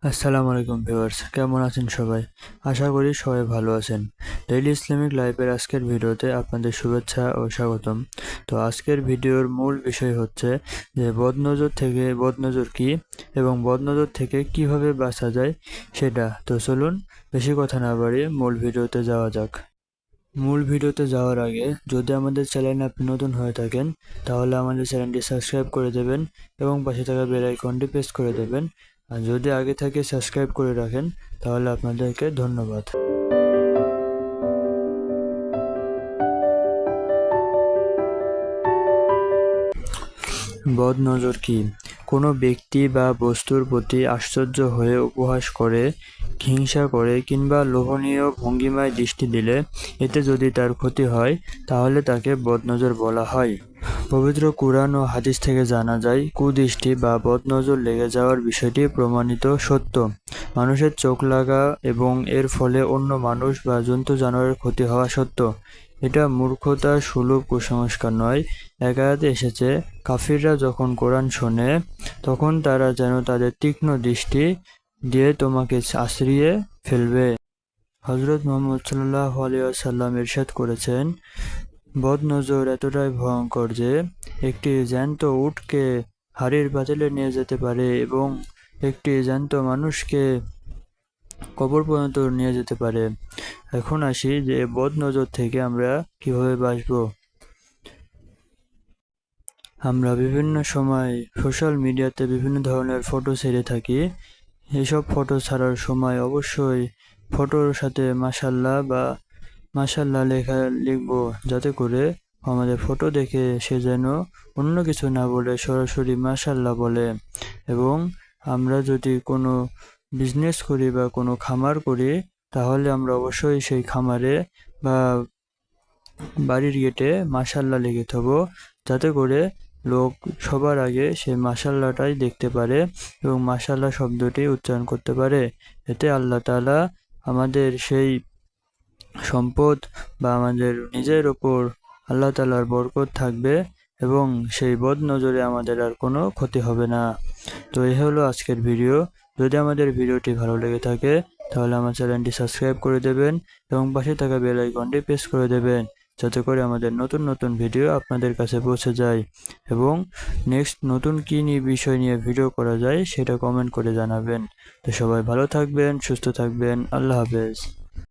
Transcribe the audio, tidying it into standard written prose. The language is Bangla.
আসসালামু আলাইকুম ভিউয়ার্স, কেমন আছেন সবাই? আশা করি সবাই ভালো আছেন। ডেইলি ইসলামিক লাইফের আজকের ভিডিওতে আপনাদের শুভেচ্ছা ও স্বাগতম। তো আজকের ভিডিওর মূল বিষয় হচ্ছে যে বদনজর কি এবং বদনজর থেকে কিভাবে বাঁচা যায় সেটা। তো চলুন বেশি কথা না বাড়িয়ে মূল ভিডিওতে যাওয়া যাক। মূল ভিডিওতে যাওয়ার আগে যদি আমাদের চ্যানেলে আপনি নতুন হয়ে থাকেন তাহলে আমাদের চ্যানেলটি সাবস্ক্রাইব করে দেবেন এবং পাশে থাকা বেল আইকনটি প্রেস করে দেবেন। আর যদি আগে থেকে সাবস্ক্রাইব করে রাখেন তাহলে আপনাদেরকে ধন্যবাদ। বদনজর কি? কোনো ব্যক্তি বা বস্তুর প্রতি আশ্চর্য হয়ে উপহাস করে, হিংসা করে কিংবা লোভনীয় ভঙ্গিমায় দৃষ্টি দিলে এতে যদি তার ক্ষতি হয় তাহলে তাকে বদনজর বলা হয়। পবিত্র কুরআন ও হাদিস থেকে জানা যায়, কুদৃষ্টি বা বদনজর লেগে যাওয়ার বিষয়টি প্রমাণিত সত্য। মানুষের চোখ লাগা এবং এর ফলে অন্য মানুষ বা জন্তু জানোয়ারের ক্ষতি হওয়া সত্য। এটা মূর্খতার সুলভ কুসংস্কার নয়। এক আয়াতে এসেছে, কাফিররা যখন কোরআন শোনে তখন তারা যেন তাদের তীক্ষ্ণ দৃষ্টি দিয়ে তোমাকে আছড়িয়ে ফেলবে। হযরত মুহাম্মদ সাল্লাল্লাহু আলাইহি ওয়াসাল্লাম ইরশাদ করেছেন, বদনজর এতটাই ভয়ঙ্কর যে একটি জ্যান্ত উটকে হাড়ির পাতিলে নিয়ে যেতে পারে এবং একটি জ্যান্ত মানুষকে কবর পর্যন্ত নিয়ে যেতে পারে। এখন আসি যে বদনজর থেকে আমরা কিভাবে বাঁচবো। আমরা বিভিন্ন সময় সোশ্যাল মিডিয়াতে বিভিন্ন ধরনের ফটো ছেড়ে থাকি। এসব ফটো ছাড়ার সময় অবশ্যই ফটোর সাথে মাশাআল্লাহ বা মাশাআল্লাহ লেখা লিখবো, যাতে করে আমাদের ফটো দেখে সে যেন অন্য কিছু না বলে সরাসরি মাশাআল্লাহ বলে। এবং আমরা যদি কোনো বিজনেস করি বা কোনো খামার করি তাহলে আমরা অবশ্যই সেই খামারে বা বাড়ির গেটে মাশাআল্লাহ লিখে থবো, যাতে করে লোক সবার আগে সেই মাশাআল্লাহটাই দেখতে পারে এবং মাশাআল্লাহ শব্দটি উচ্চারণ করতে পারে। এতে আল্লাহ তাআলা আমাদের সেই সম্পদ বা আমাদের নিজের ওপর আল্লাহ তাআলার বরকত থাকবে এবং সেই বদনজরে আমাদের আর কোনো ক্ষতি হবে না। তো এই হলো আজকের ভিডিও। যদি আমাদের ভিডিওটি ভালো লেগে থাকে তাহলে আমার চ্যানেলটি সাবস্ক্রাইব করে দেবেন এবং পাশে থাকা বেল আইকনটি প্রেস করে দেবেন, যাতে করে আমাদের নতুন নতুন ভিডিও আপনাদের কাছে পৌঁছে যায়। এবং নেক্সট নতুন কী নিয়ে বিষয় নিয়ে ভিডিও করা যায় সেটা কমেন্ট করে জানাবেন। তো সবাই ভালো থাকবেন, সুস্থ থাকবেন। আল্লাহ হাফেজ।